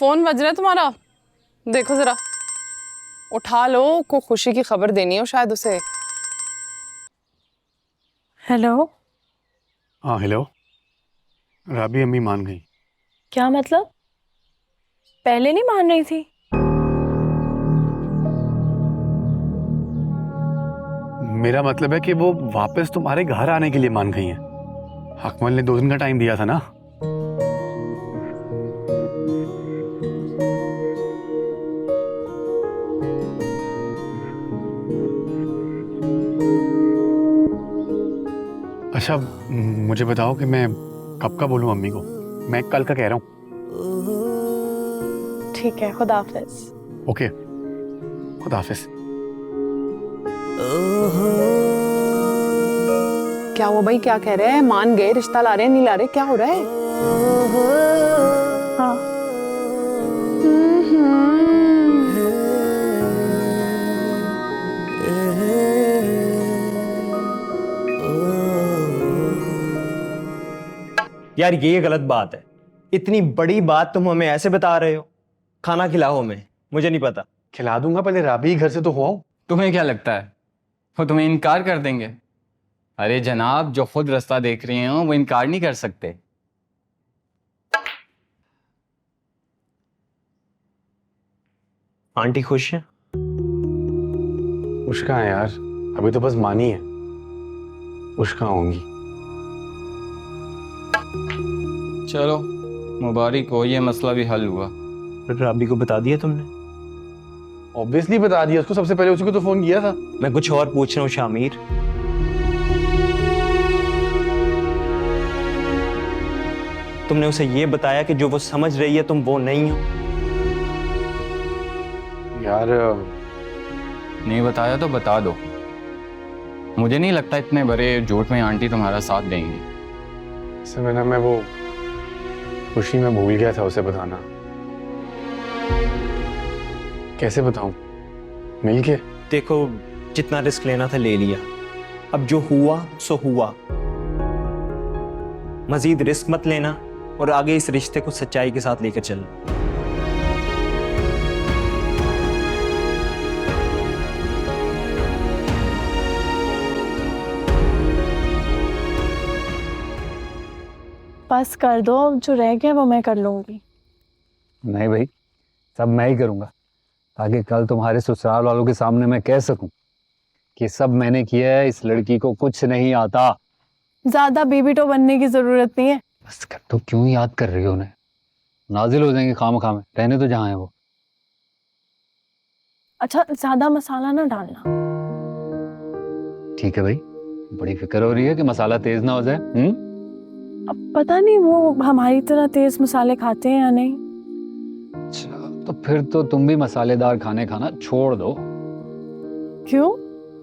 Phone बज रहा है तुम्हारा, देखो जरा, उठा लो, को खुशी की खबर देनी हो शायद उसे। हेलो। हाँ हेलो। राबी अम्मी मान गई। क्या मतलब? पहले नहीं मान रही थी? मेरा मतलब है कि वो वापस तुम्हारे घर आने के लिए मान गई हैं। अकमल ने 2 दिन का टाइम दिया था ना। अच्छा मुझे बताओ कि मैं कब का बोलूँ अम्मी को? मैं कल का कह रहा हूँ। ठीक है, खुदा हाफिज। ओके, खुदा हाफिज। क्या हुआ भाई, क्या कह रहे हैं? मान गए, रिश्ता ला रहे हैं, नहीं ला रहे, क्या हो रहा है? हाँ। यार ये गलत बात है। इतनी बड़ी बात तुम हमें ऐसे बता रहे हो। खाना खिलाओ हमें, मुझे नहीं पता। खिला दूंगा, पहले राबी घर से तो हो आओ। तुम्हें क्या लगता है वो तुम्हें इनकार कर देंगे? अरे जनाब, जो खुद रास्ता देख रहे हो वो इनकार नहीं कर सकते। आंटी खुश है? खुश कहाँ है यार, अभी तो बस मानी है। खुश कहाँ होंगी? चलो मुबारक हो, ये मसला भी हल हुआ। राबी को बता दिया तुमने? ऑब्वियसली बता दिया उसको, सबसे पहले उसी को तो फोन किया था। मैं कुछ और पूछ रहा हूँ शामिर। तुमने उसे ये बताया कि जो वो समझ रही है तुम वो नहीं हो? यार नहीं बताया तो बता दो। मुझे नहीं लगता इतने बड़े झूठ में आंटी तुम्हारा साथ देंगी। समय ना मैं वो खुशी में भूल गया था उसे बताना। कैसे बताऊं? मिल के? देखो, जितना रिस्क लेना था ले लिया। अब जो हुआ सो हुआ। मजीद रिस्क मत लेना और आगे इस रिश्ते को सच्चाई के साथ लेकर चलना। बस कर दो, जो रह गया वो मैं कर लूंगी। नहीं भाई, सब मैं ही करूंगा, ताकि कल तुम्हारे ससुराल वालों के सामने मैं कह सकूं कि सब मैंने किया है, इस लड़की को कुछ नहीं आता। ज्यादा बेबी टो बनने की जरूरत नहीं है। बस कर, तो क्यों याद कर रही हो उन्हें? नाजिल हो जाएंगे खाम में, रहने तो जहाँ है वो। अच्छा, ज्यादा मसाला ना डालना। ठीक है भाई, बड़ी फिक्र हो रही है कि मसाला तेज ना हो जाए। अब पता नहीं वो हमारी तरह तेज मसाले खाते हैं या नहीं। अच्छा, तो फिर तो तुम भी मसालेदार खाने खाना छोड़ दो। क्यों?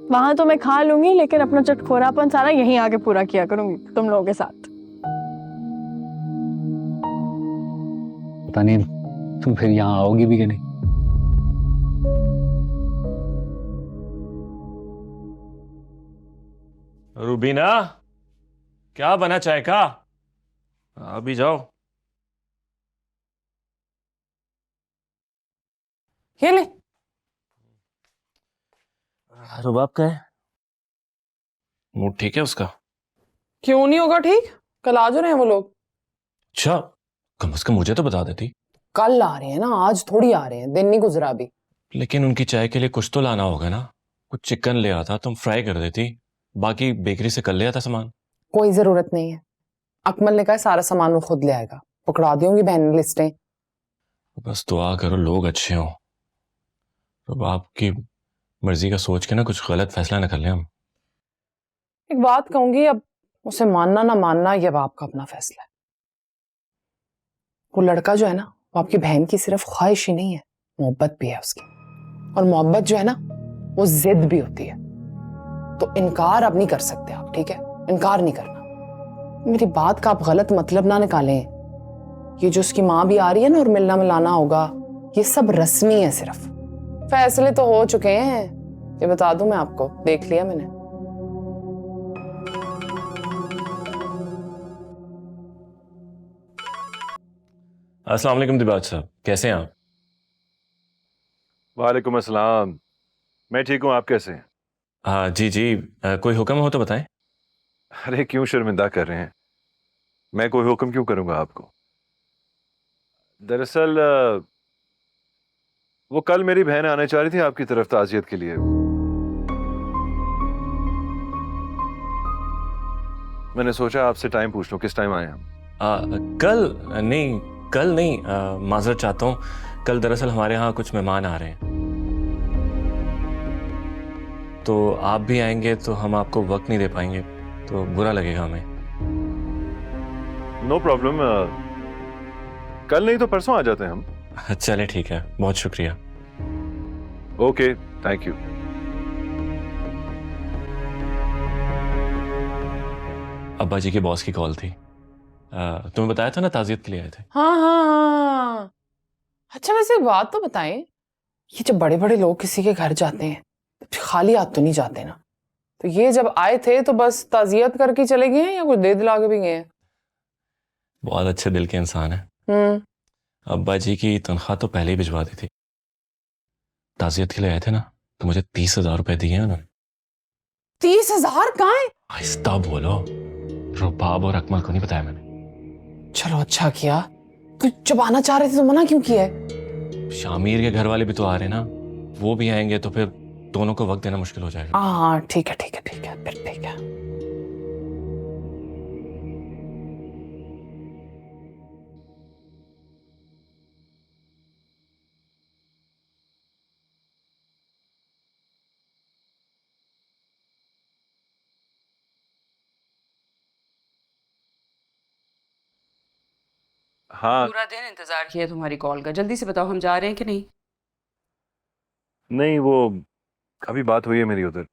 वहां तो मैं खा लूंगी, लेकिन अपना चटखोरापन सारा यहीं आके पूरा किया करूंगी तुम लोगों के साथ। पता नहीं तुम फिर यहाँ आओगी भी कि नहीं। रूबीना, क्या बना चाय का? अभी जाओ। ये ले। रुबाब का है? मूड ठीक है उसका? क्यों नहीं होगा ठीक, कल आ जो रहे हैं वो लोग। अच्छा, कम से कम मुझे तो बता देती। कल आ रहे हैं ना, आज थोड़ी आ रहे हैं, दिन नहीं गुजरा अभी। लेकिन उनकी चाय के लिए कुछ तो लाना होगा ना। कुछ चिकन ले आता, तुम फ्राई कर देती। बाकी बेकरी से कर ले आता सामान। कोई जरूरत नहीं है, अकमल ने कहा सारा सामान वो खुद ले आएगा। पकड़ा दूंगी बहन ने लिस्टें। बस दुआ करो लोग अच्छे हों। रुबाब की मर्जी का सोच के ना कुछ गलत फैसला न कर ले हम। एक बात कहूंगी, अब उसे मानना ना मानना ये अब आपका अपना फैसला है। वो लड़का जो है ना, वो आपकी बहन की सिर्फ ख्वाहिश ही नहीं है, मोहब्बत भी है उसकी। और मोहब्बत जो है ना, वो जिद भी होती है। तो इनकार अब नहीं कर सकते आप, ठीक है? इनकार नहीं करना। मेरी बात का आप गलत मतलब ना निकालें। ये जो उसकी माँ भी आ रही है ना और मिलना मिलाना होगा, ये सब रस्मी है सिर्फ। फैसले तो हो चुके हैं, ये बता दूं मैं आपको, देख लिया मैंने। अस्सलाम वालेकुम दिबाज साहब, कैसे हैं आप? वालेकुम अस्सलाम। मैं ठीक हूँ, आप कैसे हैं? हाँ जी जी, कोई हुक्म हो तो बताएं। अरे क्यों शर्मिंदा कर रहे हैं? मैं कोई हुक्म क्यों करूँगा आपको? दरअसल वो कल मेरी बहन आने चाह रही थी आपकी तरफ ताज़ियत के लिए। मैंने सोचा आपसे टाइम पूछ लूँ, किस टाइम आए हम? कल नहीं, माजरत चाहता हूँ। कल दरअसल हमारे यहाँ कुछ मेहमान आ रहे हैं, तो आप भी आएंगे तो हम आपको वक्त नहीं दे पाएंगे, तो बुरा लगेगा हमें। नो प्रॉब्लम, कल नहीं तो परसों आ जाते हैं हम। चले ठीक है, बहुत शुक्रिया। Okay, thank you. अब्बा जी के बॉस की कॉल थी। तुम्हें बताया था ना ताज़ियत के लिए आए थे। हाँ हाँ हाँ। अच्छा वैसे एक बात तो बताएं, ये जब बड़े बड़े लोग किसी के घर जाते हैं तो खाली हाथ तो नहीं जाते ना? तो ये जब आए थे तो बस ताजियत करके चले गए हैं या कुछ दे दिला के भी गए हैं? बहुत अच्छे दिल के इंसान है। अब्बा जी की तनख्वाह तो पहले ही भिजवा दी थी। ताज़ियत के लिए आए थे ना, तो मुझे 30,000 रुपए दिए हैं उन्होंने। 30,000 कहाँ है? आहिस्ता बोलो, रुबाब और अकमल को नहीं बताया मैंने। चलो अच्छा किया, तो जब आना चाह रहे थे तो मना क्यों किया है? शामिर के घर वाले भी तो आ रहे हैं ना, वो भी आएंगे तो फिर दोनों को वक्त देना मुश्किल हो जाएगा। हाँ ठीक है ठीक है ठीक है, फिर ठीक है। हाँ, पूरा दिन इंतजार किया तुम्हारी कॉल का। जल्दी से बताओ हम जा रहे हैं कि नहीं? नहीं वो अभी बात हुई है मेरी उधर।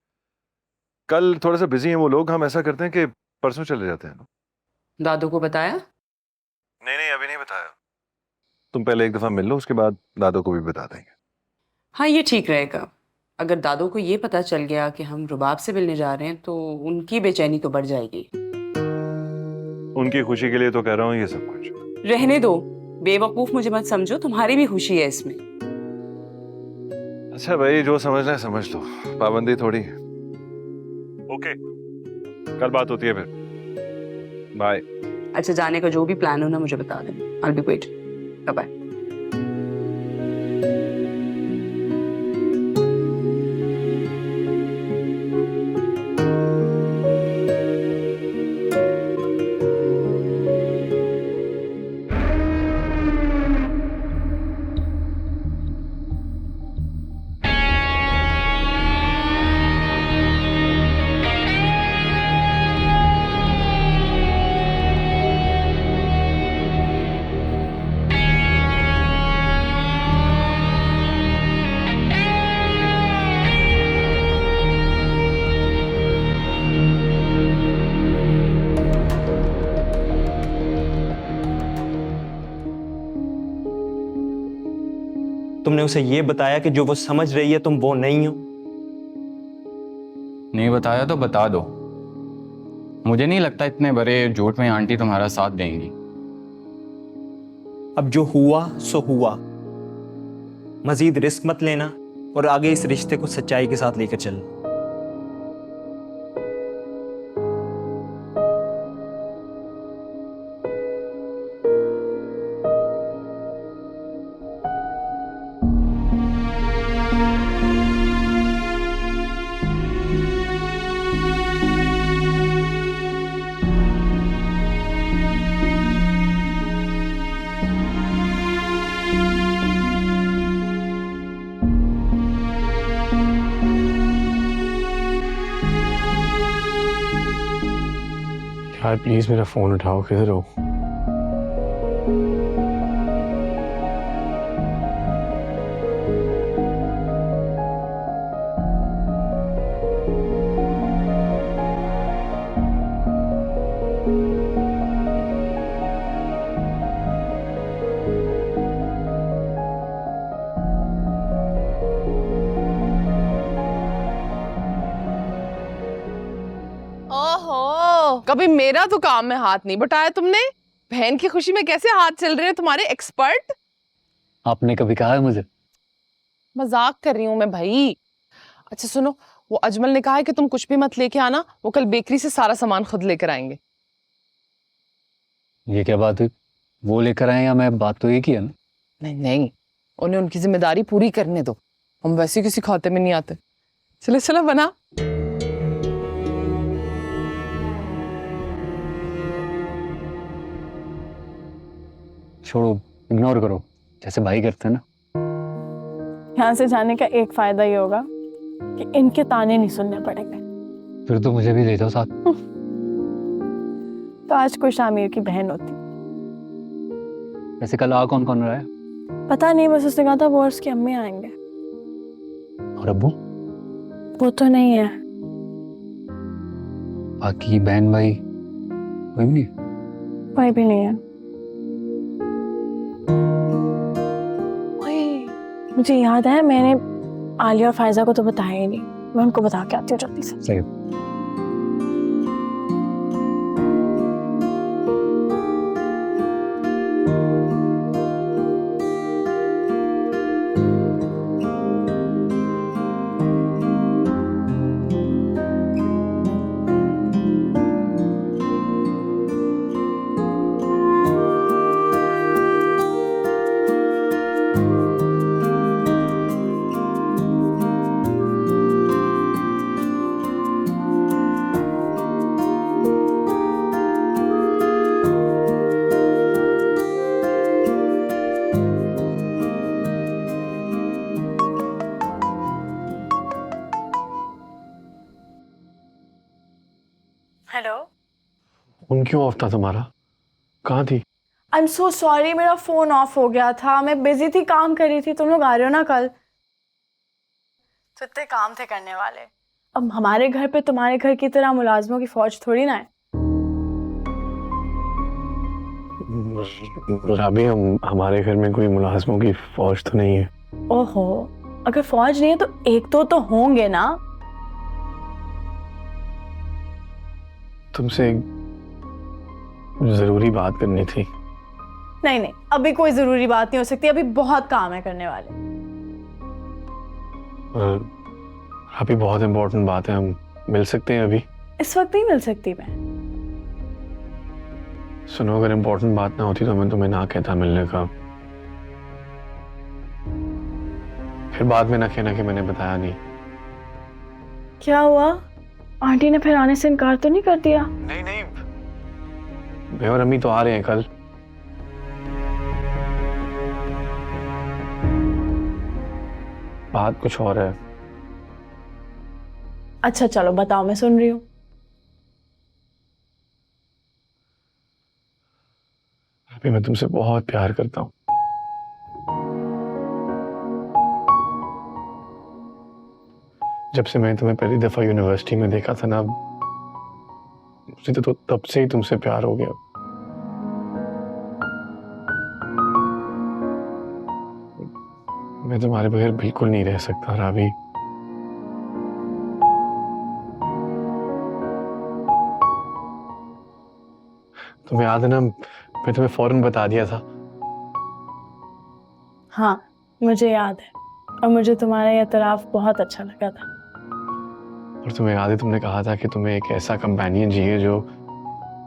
कल थोड़ा सा बिजी हैं वो लोग, हम ऐसा करते हैं कि परसों चले जाते हैं। दादू को बताया? नहीं अभी नहीं बताया। तुम पहले एक दफा मिल लो, उसके बाद दादू को भी बता देंगे। हाँ ये ठीक रहेगा। अगर दादू को ये पता चल गया कि हम रुबाब से मिलने जा रहे हैं तो उनकी बेचैनी तो बढ़ जाएगी। उनकी खुशी के लिए तो कह रहा हूँ ये सब कुछ। रहने दो, बेवकूफ मुझे मत समझो, तुम्हारी भी खुशी है इसमें। अच्छा भाई, जो समझना है समझ लो, पाबंदी थोड़ी है। ओके, कल बात होती है फिर। बाय। अच्छा जाने का जो भी प्लान हो ना मुझे बता देना। I'll be waiting. Bye bye. तुमने उसे ये बताया कि जो वो समझ रही है तुम वो नहीं हो? नहीं बताया तो बता दो। मुझे नहीं लगता इतने बड़े झूठ में आंटी तुम्हारा साथ देंगी। अब जो हुआ सो हुआ, मजीद रिस्क मत लेना और आगे इस रिश्ते को सच्चाई के साथ लेकर चल। यार प्लीज मेरा फोन उठाओ, किधर हो? ओहो, कभी मेरा तो काम में हाथ नहीं बटाया तुमने। बहन की खुशी में कैसे हाथ चल रहे हैं तुम्हारे एक्सपर्ट? आपने कभी कहा है मुझे? मजाक कर रही हूं मैं भाई। अच्छा सुनो, वो अजमल ने कहा है कि तुम कुछ भी मत लेके आना, वो कल बेकरी से सारा सामान खुद लेकर आएंगे। ये क्या बात हुई? वो लेकर आए या मैं? बात तो एक ही है ना। नहीं नहीं, उन्हें उनकी जिम्मेदारी पूरी करने दो, हम वैसे किसी खाते में नहीं आते। चलो चलो बना। छोड़ो, इग्नोर करो, जैसे भाई करते हैं ना। यहाँ से जाने का एक फायदा ये होगा कि इनके ताने नहीं सुनने पड़ेंगे। फिर तो मुझे भी ले जाओ साथ। तो आज कोई शामिर की बहन होती। वैसे कल आ कौन कौन रहा है? पता नहीं, बस उसने कहा था वो और उसकी अम्मी आएंगे। और अब्बू? वो तो नहीं है। बाकी बहन भाई कोई भी नहीं? कोई भी नहीं है। मुझे याद है, मैंने आलिया और फायजा को तो बताया ही नहीं। मैं उनको बता के आती हूँ जल्दी से। सही। हेलो। फोन क्यों ऑफ था तुम्हारा? कहाँ थी? आई एम सो सॉरी, मेरा फोन ऑफ हो गया था। मैं बिजी थी, काम कर रही थी। तुम लोग आ रहे हो ना कल? तो इतने काम थे करने वाले। अब हमारे घर पे तुम्हारे घर की तरह मुलाजमों की फौज थोड़ी ना है। राबी, हमारे घर में कोई मुलाजमों की फौज तो नहीं है। ओहो, अगर फौज नहीं है तो एक तो होंगे ना। तुमसे एक जरूरी बात करनी थी। नहीं नहीं, अभी कोई जरूरी बात नहीं हो सकती। अभी बहुत काम है करने वाले। अभी बहुत इंपॉर्टेंट बात है, हम मिल सकते हैं अभी? इस वक्त नहीं मिल सकती मैं। सुनो, अगर इंपॉर्टेंट बात ना होती तो मैं तुम्हें ना कहता मिलने का। फिर बाद में ना कहना कि मैंने बताया नहीं। क्या हुआ? आंटी ने फिर आने से इनकार तो नहीं कर दिया? नहीं नहीं, मैं और अम्मी तो आ रहे हैं कल। बात कुछ और है। अच्छा चलो बताओ, मैं सुन रही हूँ। अभी मैं तुमसे बहुत प्यार करता हूँ। जब से मैं तुम्हें पहली दफा यूनिवर्सिटी में देखा था ना, मुझे तो तब से ही तुमसे प्यार हो गया। मैं तुम्हारे बगैर बिल्कुल नहीं रह सकता राबी। तुम्हें याद है ना, मैं तुम्हें फौरन बता दिया था। हाँ मुझे याद है, और मुझे तुम्हारा ये एतराफ बहुत अच्छा लगा था। और तुम्हें याद है, तुमने कहा था कि तुम्हें एक ऐसा कंपेनियन चाहिए जो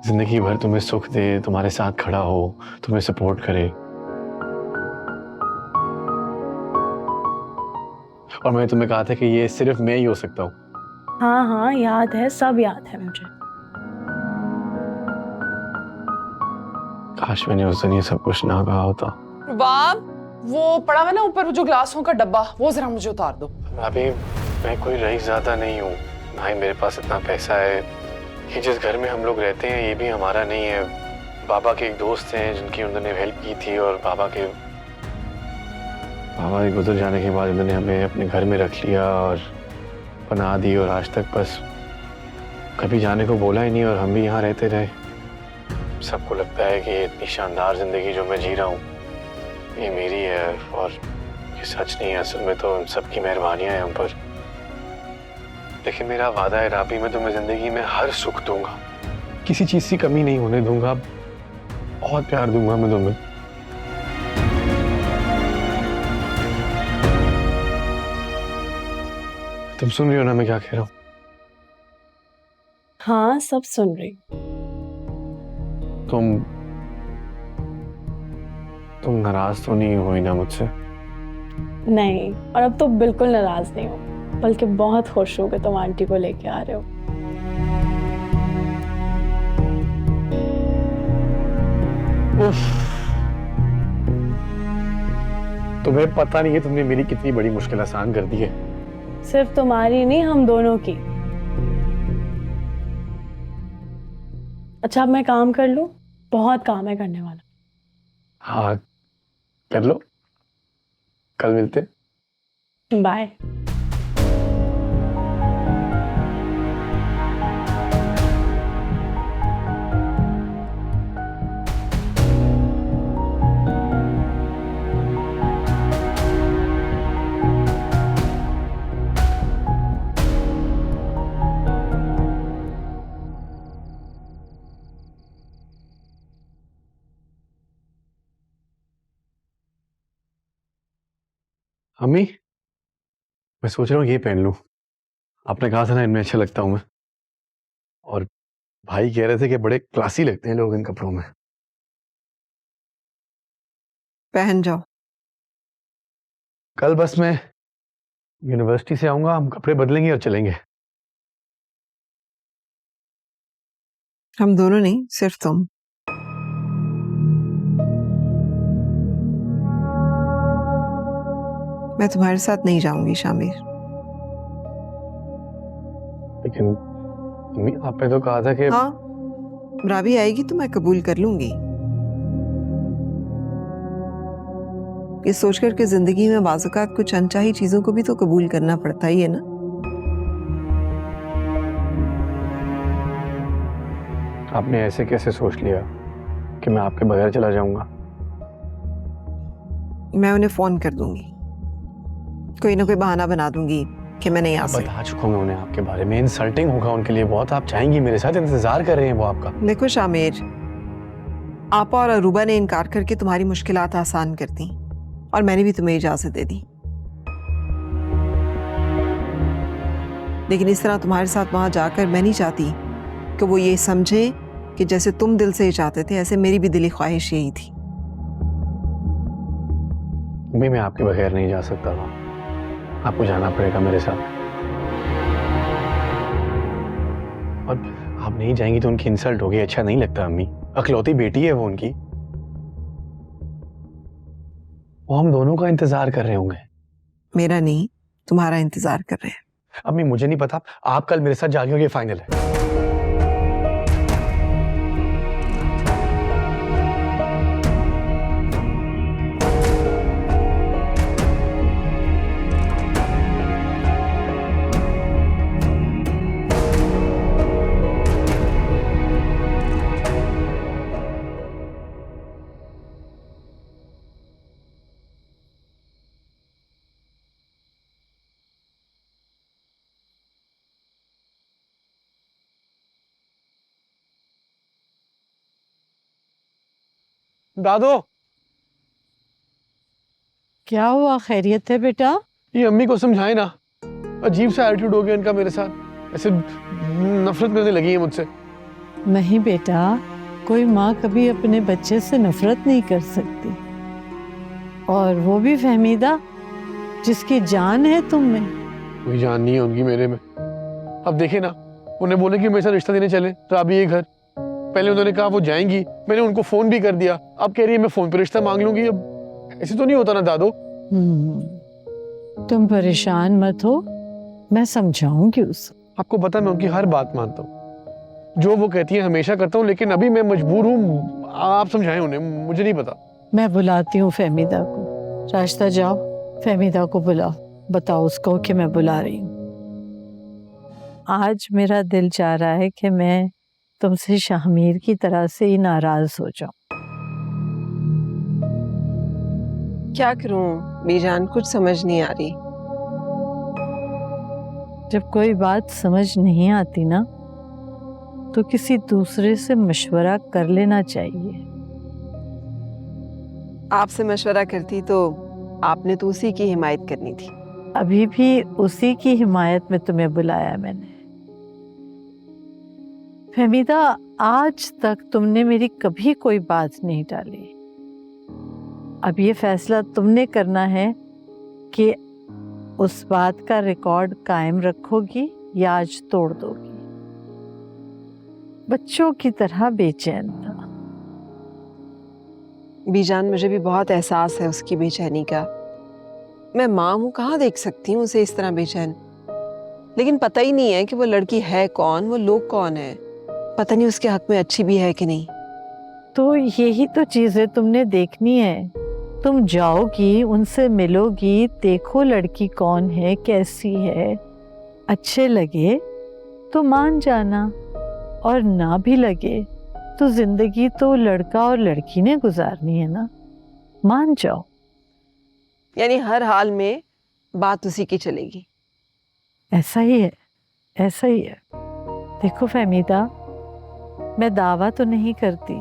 जिंदगी भर तुम्हें सुख दे, तुम्हारे साथ खड़ा हो, तुम्हें सपोर्ट करे। और मैंने तुम्हें कहा था कि ये सिर्फ मैं ही हो सकता हूँ। हाँ हाँ याद है, सब याद है मुझे। काश मैंने उस दिन ये सब कुछ ना कहा होता। बाब, वो पड़ा हुआ ना ऊपर, वो जो ग्लासों का डब्बा, वो जरा मुझे उतार दो। अभी मैं कोई रईस ज़्यादा नहीं हूँ, ना ही मेरे पास इतना पैसा है। ये जिस घर में हम लोग रहते हैं ये भी हमारा नहीं है। बाबा के एक दोस्त हैं जिनकी उन्होंने हेल्प की थी, और बाबा के गुजर जाने के बाद उन्होंने हमें अपने घर में रख लिया और पनाह दी, और आज तक बस कभी जाने को बोला ही नहीं, और हम भी यहाँ रहते रहे। सबको लगता है कि ये इतनी शानदार ज़िंदगी जो मैं जी रहा हूँ ये मेरी है, और ये सच नहीं है। असल में तो सबकी मेहरबानियाँ हैं हम पर। लेकिन मेरा वादा है राबी, मैं तुम्हें ज़िंदगी में हर सुख दूंगा, किसी चीज़ की कमी नहीं होने दूंगा। बहुत प्यार दूंगा मैं तुम्हें। तुम सुन रही हो ना मैं क्या कह रहा हूँ? हाँ, सब सुन रही। तुम नाराज तो नहीं हुई ना मुझसे? नहीं, और अब तो बिल्कुल नाराज नहीं हूँ, बल्कि बहुत खुश हूँ कि तुम आंटी को लेके आ रहे हो। उफ, तुम्हें पता नहीं है तुमने मेरी कितनी बड़ी मुश्किल आसान कर दी है। सिर्फ तुम्हारी नहीं, हम दोनों की। अच्छा, अब मैं काम कर लूं? बहुत काम है करने वाला। हाँ कर लो, कल मिलते। बाय। अम्मी, मैं सोच रहा हूँ ये पहन लूं। आपने कहा था ना इनमें अच्छा लगता हूं मैं, और भाई कह रहे थे कि बड़े क्लासी लगते हैं लोग इन कपड़ों में। पहन जाओ। कल बस मैं यूनिवर्सिटी से आऊंगा, हम कपड़े बदलेंगे और चलेंगे। हम दोनों नहीं, सिर्फ तुम। मैं तुम्हारे साथ नहीं जाऊंगी शामिर। लेकिन अम्मी आपने तो कहा था कि हाँ, राबी आएगी तो मैं कबूल कर लूंगी। ये सोचकर कि जिंदगी में बाज़-औक़ात कुछ अनचाही चीजों को भी तो कबूल करना पड़ता ही है ना। आपने ऐसे कैसे सोच लिया कि मैं आपके बगैर चला जाऊंगा? मैं उन्हें फोन कर दूंगी, कोई ना कोई बहाना बना दूंगी कि मैं नहीं आ सकती। बता चुका मैं उन्हें आपके बारे में, इंसल्टिंग होगा उनके लिए बहुत। आप चाहेंगी मेरे साथ, इंतजार कर रहे हैं वो आपका। देखो शामिर, आपा और अरूबा ने इनकार करके तुम्हारी मुश्किलात आसान कर दी, और मैंने भी तुम्हें इजाजत दे दी। लेकिन इस तरह तुम्हारे साथ वहां जाकर मैं नहीं चाहती कि वो ये समझे कि जैसे तुम दिल से चाहते थे, ऐसे मेरी भी दिली ख्वाहिश यही थी। मैं आपके बगैर नहीं जा सकता था, आपको जाना पड़ेगा मेरे साथ। और आप नहीं जाएंगी तो उनकी इंसल्ट होगी, अच्छा नहीं लगता अम्मी। अखलौती बेटी है वो उनकी, वो हम दोनों का इंतजार कर रहे होंगे। मेरा नहीं, तुम्हारा इंतजार कर रहे हैं। अम्मी मुझे नहीं पता, आप कल मेरे साथ जागे, ये फाइनल है। दादो, क्या हुआ? खैरियत है बेटा? ये अम्मी को समझाए ना, अजीब सा एटीट्यूड हो गया इनका मेरे साथ, ऐसे नफरत करने लगी है मुझसे। नहीं बेटा, कोई माँ कभी अपने बच्चे से नफरत नहीं कर सकती, और वो भी फहमीदा जिसकी जान है तुम में। कोई जान नहीं है उनकी मेरे में। अब देखे ना, उन्हें बोले कि मेरे साथ रिश्ता देने चले राबी के घर। पहले उन्होंने कहा वो जाएंगी, मैंने उनको फोन भी कर दिया, अब कह रही है मैं फोन पे रिश्ता मांग लूंगी। अब ऐसे तो नहीं होता ना दादो। तुम परेशान मत हो, मैं समझाऊंगी उसे। आपको पता मैं उनकी हर बात मानता हूँ, जो वो कहती है हमेशा करता हूँ, लेकिन अभी मैं मजबूर हूँ। आप समझाएं उन्हें, मुझे नहीं पता। मैं बुलाती हूँ फहमीदा को। रास्ता जाओ, फहमीदा को बुलाओ, बताओ उसको कि मैं बुला रही हूँ। आज मेरा दिल चाह रहा है कि मैं तुमसे शामिर की तरह से ही नाराज हो जाऊं। क्या करूं बीजान, कुछ समझ नहीं आ रही। जब कोई बात समझ नहीं आती ना, तो किसी दूसरे से मशवरा कर लेना चाहिए। आपसे मशवरा करती तो आपने तो उसी की हिमायत करनी थी। अभी भी उसी की हिमायत में तुम्हें बुलाया मैंने। फहमीदा, आज तक तुमने मेरी कभी कोई बात नहीं टाली। अब ये फैसला तुमने करना है कि उस बात का रिकॉर्ड कायम रखोगी या आज तोड़ दोगी। बच्चों की तरह बेचैन था। बीजान, मुझे भी बहुत एहसास है उसकी बेचैनी का। मैं माँ हूँ, कहाँ देख सकती हूँ उसे इस तरह बेचैन। लेकिन पता ही नहीं है कि वो लड़की है कौन, वो लोग कौन है। पता नहीं उसके हक में अच्छी भी है कि नहीं। तो यही तो चीजें तुमने देखनी है। तुम जाओगी, उनसे मिलोगी, देखो लड़की कौन है, कैसी है। अच्छे लगे तो मान जाना, और ना भी लगे तो जिंदगी तो लड़का और लड़की ने गुजारनी है ना। मान जाओ। यानी हर हाल में बात उसी की चलेगी। ऐसा ही है, ऐसा ही है। देखो फहमीदा, मैं दावा तो नहीं करती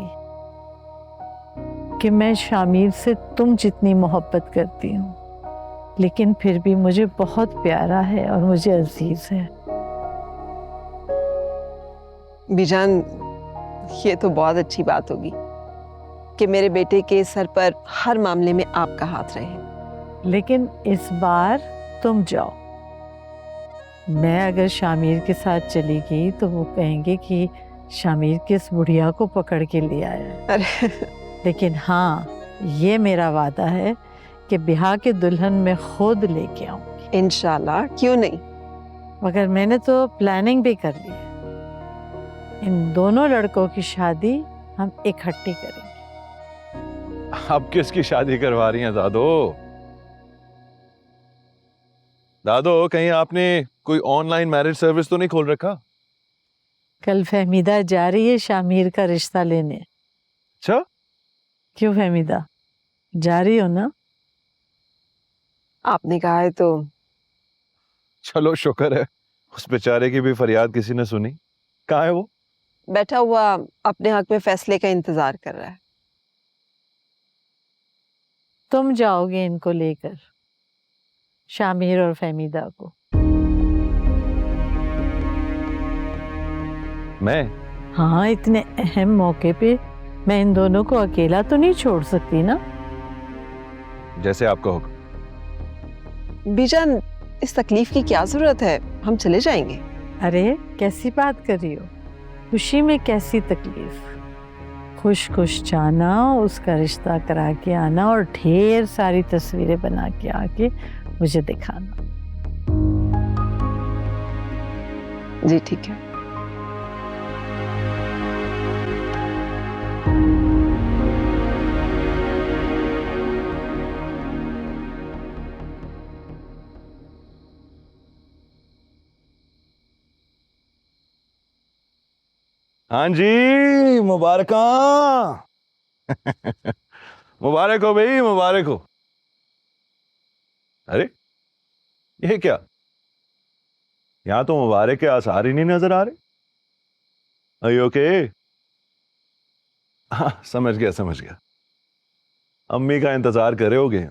कि मैं शामिर से तुम जितनी मोहब्बत करती हूँ, लेकिन फिर भी मुझे बहुत प्यारा है और मुझे अजीज है। बीजान, ये तो बहुत अच्छी बात होगी कि मेरे बेटे के सर पर हर मामले में आपका हाथ रहे। लेकिन इस बार तुम जाओ। मैं अगर शामिर के साथ चली गई तो वो कहेंगे कि शामिर किस बुढ़िया को पकड़ के ले आया है। अरे लेकिन हाँ, ये मेरा वादा है कि ब्याह के दुल्हन मैं खुद लेके आऊंगी। इंशाल्लाह, क्यों नहीं। मगर मैंने तो प्लानिंग भी कर ली है। इन दोनों लड़कों की शादी हम इकट्ठी करेंगे। अब किसकी शादी करवा रही हैं दादो? दादो, कहीं आपने कोई ऑनलाइन मैरिज सर्विस तो नहीं खोल रखा? कल फहमीदा जा रही है शामिर का रिश्ता लेने। अच्छा, क्यों फहमीदा, जा रही हो ना? आपने कहा है तो। चलो शुक्र है, उस बेचारे की भी फरियाद किसी ने सुनी। कहाँ है वो? बैठा हुआ अपने हक में फैसले का इंतजार कर रहा है। तुम जाओगे इनको लेकर, शामिर और फहमीदा को? मैं? हाँ, इतने अहम मौके पे मैं इन दोनों को अकेला तो नहीं छोड़ सकती ना। जैसे आपका होगा। बीजान, इस तकलीफ की क्या जरूरत है, हम चले जाएंगे। अरे कैसी बात कर रही हो? खुशी में कैसी तकलीफ? खुश खुश जाना, उसका रिश्ता करा के आना और ढेर सारी तस्वीरें बना के आके मुझे दिखाना। जी ठीक है। हाँ जी, मुबारक मुबारक हो भाई, मुबारक हो। अरे ये क्या, यहां तो मुबारक के आसार ही नहीं नजर आ रहे। अरे ओके, हाँ समझ गया समझ गया। अम्मी का इंतजार कर रहे होगे।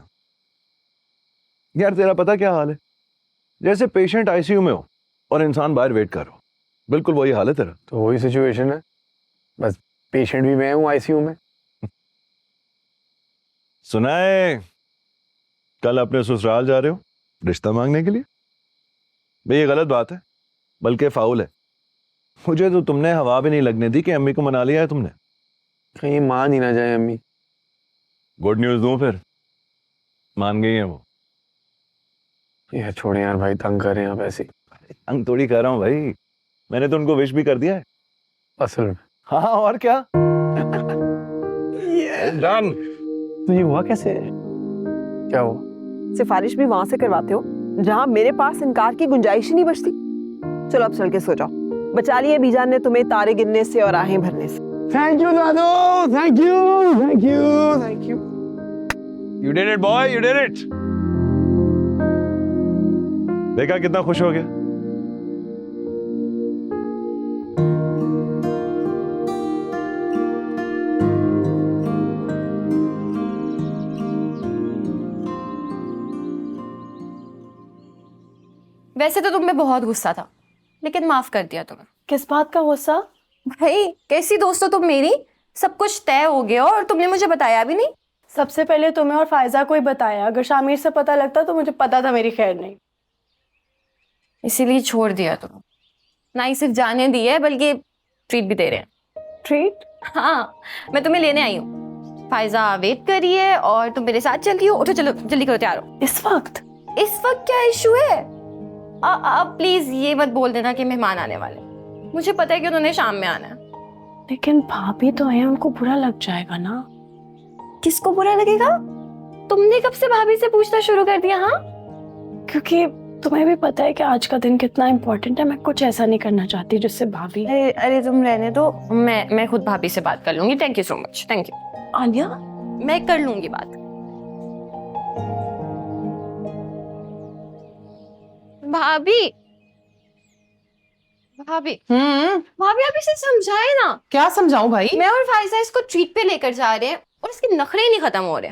यार तेरा पता क्या हाल है, जैसे पेशेंट आईसीयू में हो और इंसान बाहर वेट कर रहा हो, बिल्कुल वही हाल है तेरा। तो वही सिचुएशन है, बस पेशेंट भी मैं हूँ आईसीयू में। सुना है कल अपने ससुराल जा रहे हो रिश्ता मांगने के लिए? भाई ये गलत बात है, बल्कि फाउल है। मुझे तो तुमने हवा भी नहीं लगने दी कि अम्मी को मना लिया है तुमने। कहीं मान ही ना जाए अम्मी। गुड न्यूज दूं फिर? मान गई है वो। यार छोड़े यार भाई, तंग कर रहे हैं आप ऐसे। तंग थोड़ी कर रहा हूँ भाई, मैंने तो उनको विश भी कर दिया है असल में। हाँ और क्या। डन। तो ये हुआ कैसे? क्या हुआ? सिफारिश भी वहां से करवाते हो जहां मेरे पास इनकार की गुंजाइश ही नहीं बचती। चलो अब चल के सो जाओ, बचा लिया बीजान ने तुम्हें तारे गिनने से और आहें भरने से। Thank you Dadu, thank you thank you thank you. You did it boy, you did it. देखा कितना खुश हो गया। वैसे तो तुम में बहुत गुस्सा था, लेकिन माफ कर दिया तुम्हें। किस बात का गुस्सा? भाई कैसी दोस्त हो तुम मेरी, सब कुछ तय हो गया और तुमने मुझे बताया भी नहीं। सबसे पहले तुम्हें और फायजा को ही बताया, अगर शामिर से पता लगता तो मुझे पता था मेरी खैर नहीं। इसीलिए छोड़ दिया तुम। ना ही सिर्फ जाने दी है बल्कि ट्रीट भी दे रहे हैं। ट्रीट? हाँ, मैं तुम्हें लेने आई हूँ। फायजा वेट कर रही है और तुम मेरे साथ चल रही हो। उठो चलो, जल्दी करो, तैयार हो। इस वक्त क्या इशू है? अब प्लीज ये मत बोल देना कि मेहमान आने वाले। मुझे पता है कि उन्होंने शाम में आना है। लेकिन भाभी तो है, उनको बुरा लग जाएगा ना। किसको बुरा लगेगा? तुमने कब से भाभी से पूछना शुरू कर दिया? हाँ, क्योंकि तुम्हें भी पता है कि आज का दिन कितना इम्पोर्टेंट है। मैं कुछ ऐसा नहीं करना चाहती जिससे भाभी। अरे तुम रहने दो, मैं खुद भाभी से बात कर लूंगी। Thank you so much. Thank you Alia, मैं कर लूंगी बात। भाभी भाभी भाभी आप इसे समझाए ना। क्या समझाऊं भाई? मैं और फायजा इसको ट्रीट पे लेकर जा रहे हैं और इसके नखरे ही नहीं खत्म हो रहे।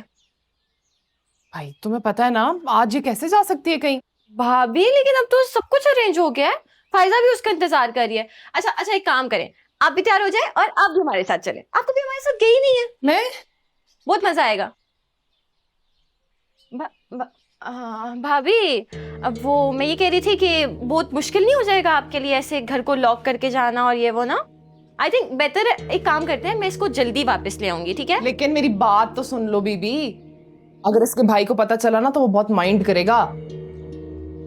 भाई तुम्हें पता है ना आज ये कैसे जा सकती है कहीं? भाभी लेकिन अब तो सब कुछ अरेंज हो गया है, फायजा भी उसका इंतजार कर रही है। अच्छा एक काम करें, आप भी तैयार हो जाए और आप भी हमारे साथ चले। आप कभी हमारे साथ गई नहीं है। मैं बहुत मजा आएगा। भाभी अब वो मैं ये कह रही थी कि बहुत मुश्किल नहीं हो जाएगा आपके लिए ऐसे घर को लॉक करके जाना और ये वो ना? आई थिंक बेटर एक काम करते हैं, मैं इसको जल्दी वापस ले आऊंगी, ठीक है? लेकिन मेरी बात तो सुन लो बीबी, अगर इसके भाई को पता चला ना तो वो बहुत माइंड करेगा।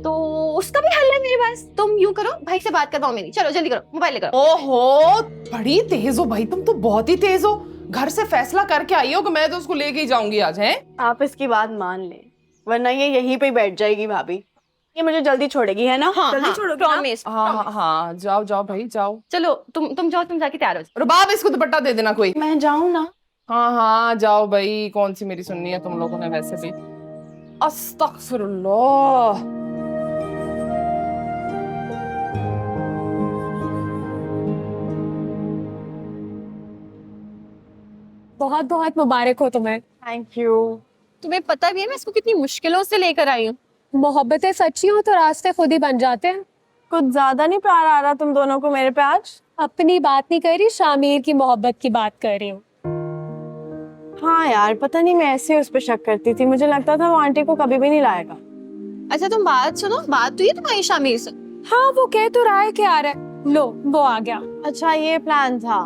तो उसका भी हल है मेरे पास। तुम यूं करो, भाई से बात करवाओ मेरी। चलो जल्दी करो, मोबाइल लेकर। ओहो बड़ी तेज हो भाई, तुम तो बहुत ही तेज हो। घर से फैसला करके आई हो कि मैं तो उसको लेके ही जाऊंगी आज। है आप इसकी बात मान ले, वरना ये यहीं पे बैठ जाएगी भाभी। ये मुझे जल्दी छोड़ेगी, है ना? हाँ, जल्दी हाँ, छोड़ोगी ना? प्रॉमिस। हाँ जाओ भाई जाओ। चलो तुम जाओ, तुम जाके तैयार हो जाओ। रुबाब इसको दुपट्टा दे देना कोई। मैं जाऊं ना? हाँ जाओ भाई, कौन सी मेरी सुननी है तुम लोगों ने वैसे भी। अस्तगफिरुल्लाह। बहुत बहुत मुबारक हो तुम्हें। Thank you. तुम्हें पता भी है मैं इसको कितनी मुश्किलों से लेकर आई हूँ। मोहब्बतें सच्ची हो तो रास्ते खुद ही बन जाते हैं। कुछ ज्यादा नहीं प्यार आ रहा तुम दोनों को मेरे पे आज? अपनी बात नहीं कर रही, शामिर की मोहब्बत की बात कर रही हूँ। हाँ यार, पता नहीं मैं ऐसे उस पर शक करती थी, मुझे लगता था वो आंटी को कभी भी नहीं लाएगा। अच्छा तुम बात सुनो, बात तो ये तुम्हारी शामिर से? हाँ वो कह तो रहा है कि आ रहा है। लो वो आ गया। अच्छा ये प्लान था।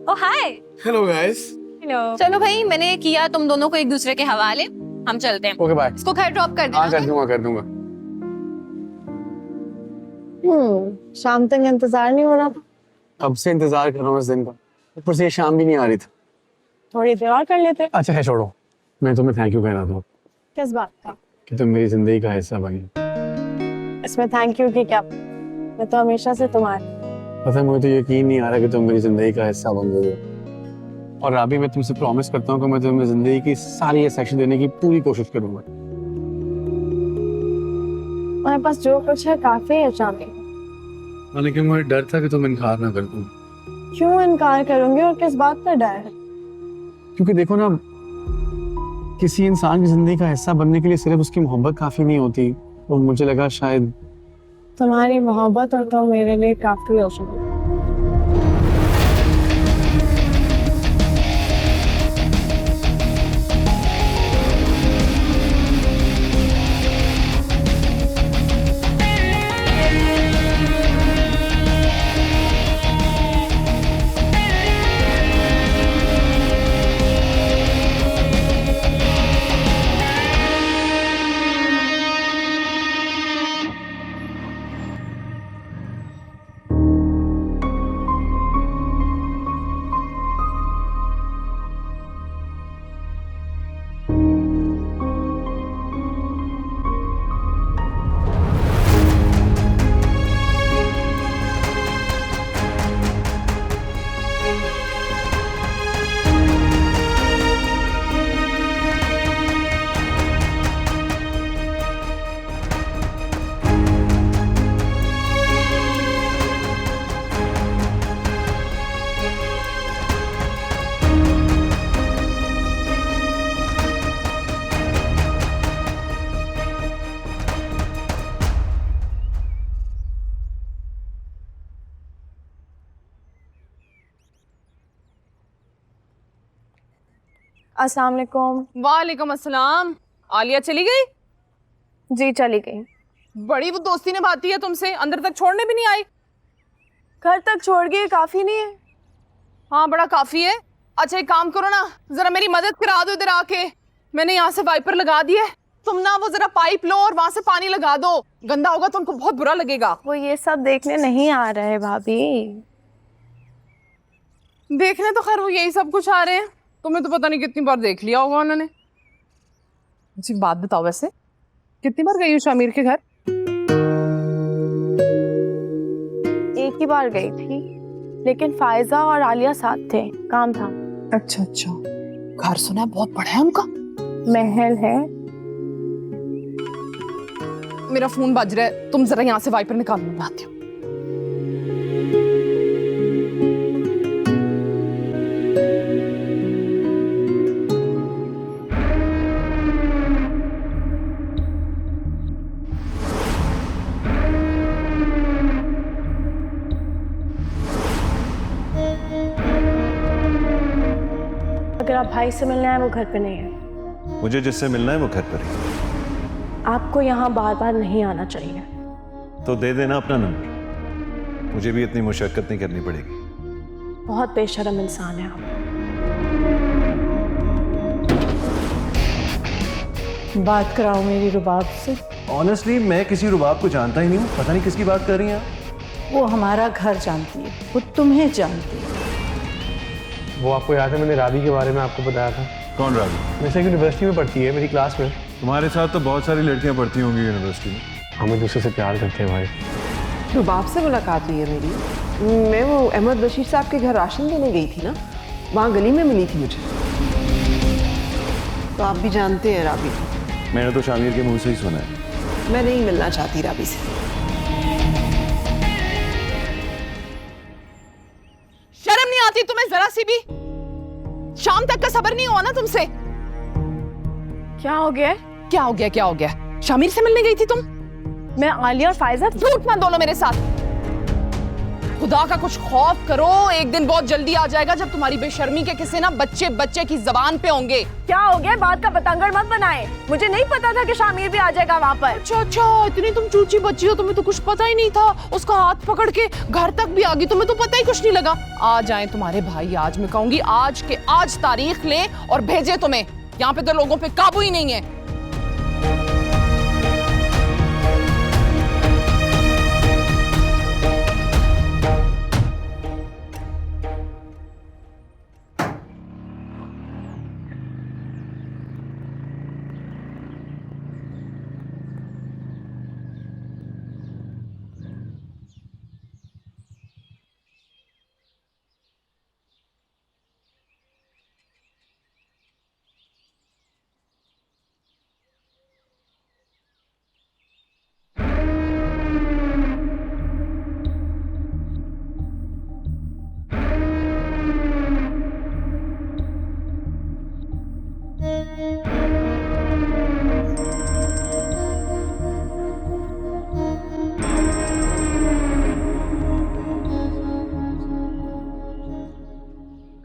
Oh hi. Hello guys. Hello. चलो भाई, मैंने किया तुम दोनों को एक दूसरे के हवाले। हम चलते हैं। Okay bye. इसको घर ड्रॉप कर देना। हाँ कर दूंगा। शाम तक इंतजार नहीं हो रहा था? अब से इंतजार कर रहा हूँ इस दिन का, ऊपर से ये शाम भी नहीं आ रही थी। थोड़ी देर और कर लेते। अच्छा है छोड़ो, मैं तुम्हें थैंक यू कह रहा था किस बात का? कि तुम मेरी जिंदगी का हिस्सा बनी। इसमें थैंक यू की क्या, मैं तो हमेशा से तुम्हारी। पता है मुझे तो यकीन नहीं आ रहा कि तुम मेरी जिंदगी का हिस्सा बन गई हो। और अभी मैं तुमसे प्रॉमिस करता हूँ कि मैं तुम्हें जिंदगी की सारी एक्शन देने की पूरी कोशिश करूंगा। मेरे पास जो कुछ है काफी है शामिर। लेकिन मुझे डर था कि तुम इनकार ना कर दूं। क्यों इनकार करूंगी और किस बात का डर है? क्योंकि देखो ना, किसी इंसान की जिंदगी का हिस्सा बनने के लिए सिर्फ उसकी मोहब्बत काफी नहीं होती। तो मुझे लगा शायद तुम्हारी मोहब्बत और तो मेरे लिए काफी हो सकती। अस्सलाम वालेकुम। वालेकुम अस्सलाम। आलिया चली गई? जी चली गई। बड़ी वो दोस्ती निभाती है तुमसे, अंदर तक छोड़ने भी नहीं आई। घर तक छोड़ गई, काफी नहीं है? हाँ बड़ा काफी है। अच्छा एक काम करो ना, जरा मेरी मदद करा दो इधर आके। मैंने यहाँ से वाइपर लगा दिया है, तुम ना वो जरा पाइप लो और वहां से पानी लगा दो। गंदा होगा तो उनको बहुत बुरा लगेगा। वो ये सब देखने नहीं आ रहे भाभी। देखने तो खैर वो यही सब कुछ आ रहे हैं, तुम्हें तो पता नहीं कितनी बार देख लिया होगा उन्होंने। जी बात बताओ, वैसे कितनी बार गई हो शामिर के घर? एक ही बार गई थी, लेकिन फायजा और आलिया साथ थे, काम था। अच्छा अच्छा, घर सुना है बहुत बड़ा है उनका। महल है। मेरा फोन बज रहा है, तुम जरा यहाँ से वाइपर निकाल लो, मैं आती हूँ। अगर आप भाई से मिलने आए, वो घर पे नहीं है। मुझे जिससे मिलना है वो घर पर ही। आपको यहाँ बार बार नहीं आना चाहिए। तो दे देना अपना नंबर, मुझे भी इतनी मुशक्कत नहीं करनी पड़ेगी। बहुत बेशर्म इंसान है आप। बात कराओ मेरी रुबाब से। ऑनेस्टली मैं किसी रुबाब को जानता ही नहीं हूँ, पता नहीं किसकी बात कर रही हैं आप। वो हमारा घर जानती है, वो तुम्हें जानती है। वो आपको याद है मैंने राबी के बारे में आपको बताया था? कौन राबी? वैसे यूनिवर्सिटी में पढ़ती है, मेरी क्लास में। तुम्हारे साथ तो बहुत सारी लड़कियां पढ़ती होंगी यूनिवर्सिटी में। हम एक दूसरे से प्यार करते हैं भाई। रुबाब से मुलाकात हुई है मेरी। मैं वो अहमद बशीर साहब के घर राशन देने गई थी ना, वहाँ गली में मिली थी मुझे। तो आप भी जानते हैं राबी को। मैंने तो शामिर के मुंह से ही सुना है। मैं नहीं मिलना चाहती राबी से। शर्म नहीं आती तुम्हें जरा सी भी? शाम तक का सब्र नहीं हुआ ना तुमसे? क्या हो गया? क्या हो गया? क्या हो गया? शामिर से मिलने गई थी तुम? मैं आलिया और फायजा। झूठ मत बोलो मेरे साथ। खुदा का कुछ खौफ करो, एक दिन बहुत जल्दी आ जाएगा जब तुम्हारी बेशर्मी के किस्से ना बच्चे बच्चे की जबान पे होंगे। क्या हो गया? बात का पतंगड़ मत बनाए। मुझे नहीं पता था कि शामिर भी आ जाएगा वहाँ पर। अच्छा अच्छा, इतनी तुम चूची बच्ची हो, तुम्हें तो कुछ पता ही नहीं था। उसका हाथ पकड़ के घर तक भी आ गई, तुम्हें तो पता ही कुछ नहीं लगा। आ जाए तुम्हारे भाई, आज मैं कहूंगी आज के आज तारीख ले और भेजे तुम्हें। यहाँ पे तो लोगों पे काबू ही नहीं है।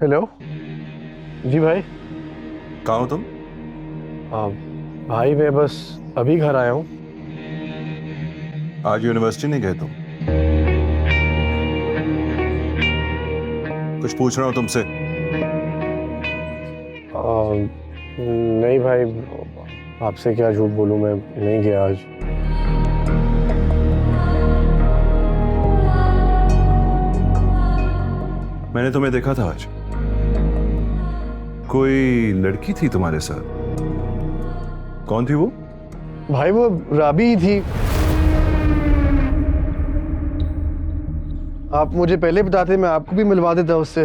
हेलो जी भाई। कहाँ हो तुम? भाई मैं बस अभी घर आया हूँ। आज यूनिवर्सिटी नहीं गए तुम? कुछ पूछ रहा हूँ तुमसे। नहीं भाई, आपसे क्या झूठ बोलूँ, मैं नहीं गया आज। मैंने तुम्हें देखा था आज। कोई लड़की थी तुम्हारे साथ? कौन थी वो? भाई वो राबी ही थी। आप मुझे पहले बताते, मैं आपको भी मिलवा देता उससे।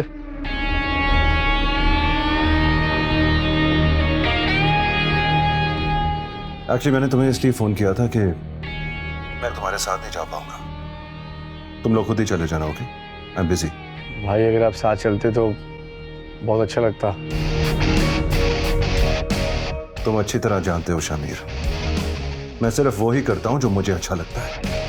एक्चुअली मैंने तुम्हें इसलिए फोन किया था कि मैं तुम्हारे साथ नहीं जा पाऊंगा, तुम लोग खुद ही चले जाना। Okay, I am busy. भाई अगर आप साथ चलते तो बहुत अच्छा लगता। तुम अच्छी तरह जानते हो शामिर, मैं सिर्फ वो ही करता हूं जो मुझे अच्छा लगता है।